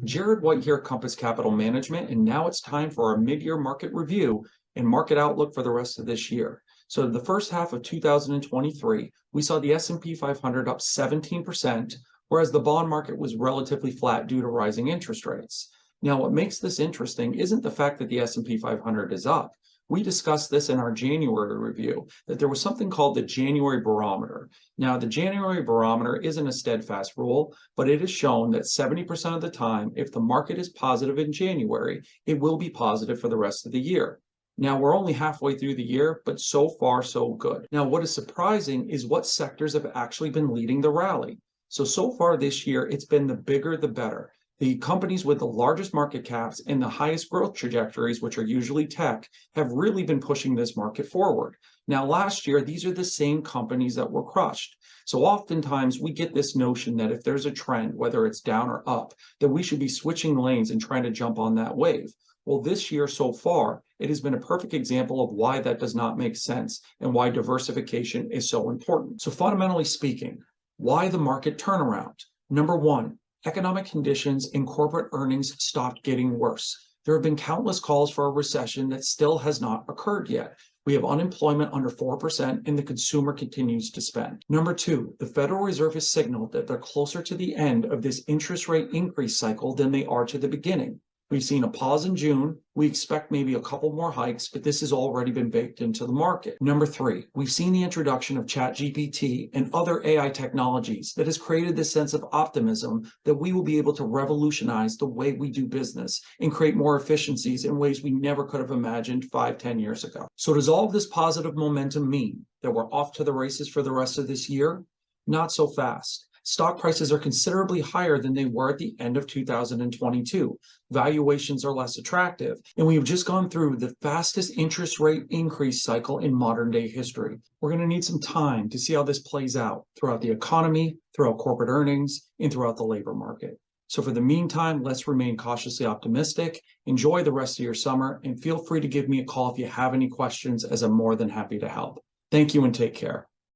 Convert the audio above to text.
Jared White here at Compass Capital Management, and now it's time for our mid-year market review and market outlook for the rest of this year. So the first half of 2023, we saw the S&P 500 up 17%, whereas the bond market was relatively flat due to rising interest rates. Now, what makes this interesting isn't the fact that the S&P 500 is up. We discussed this in our January review, that there was something called the January barometer. Now, the January barometer isn't a steadfast rule, but it has shown that 70% of the time, if the market is positive in January, it will be positive for the rest of the year. Now, we're only halfway through the year, but so far, so good. Now, what is surprising is what sectors have actually been leading the rally. So far this year, it's been the bigger, the better. The companies with the largest market caps and the highest growth trajectories, which are usually tech, have really been pushing this market forward. Now, last year, these are the same companies that were crushed. So oftentimes we get this notion that if there's a trend, whether it's down or up, that we should be switching lanes and trying to jump on that wave. Well, this year so far, it has been a perfect example of why that does not make sense and why diversification is so important. So fundamentally speaking, why the market turnaround? Number one, economic conditions and corporate earnings stopped getting worse. There have been countless calls for a recession that still has not occurred yet. We have unemployment under 4% and the consumer continues to spend. Number two, the Federal Reserve has signaled that they're closer to the end of this interest rate increase cycle than they are to the beginning. We've seen a pause in June. We expect maybe a couple more hikes, but this has already been baked into the market. Number three, we've seen the introduction of ChatGPT and other AI technologies that has created this sense of optimism that we will be able to revolutionize the way we do business and create more efficiencies in ways we never could have imagined 5-10 years ago. So does all of this positive momentum mean that we're off to the races for the rest of this year? Not so fast. Stock prices are considerably higher than they were at the end of 2022. Valuations are less attractive, and we have just gone through the fastest interest rate increase cycle in modern day history. We're going to need some time to see how this plays out throughout the economy, throughout corporate earnings, and throughout the labor market. So for the meantime, let's remain cautiously optimistic, enjoy the rest of your summer, and feel free to give me a call if you have any questions, as I'm more than happy to help. Thank you and take care.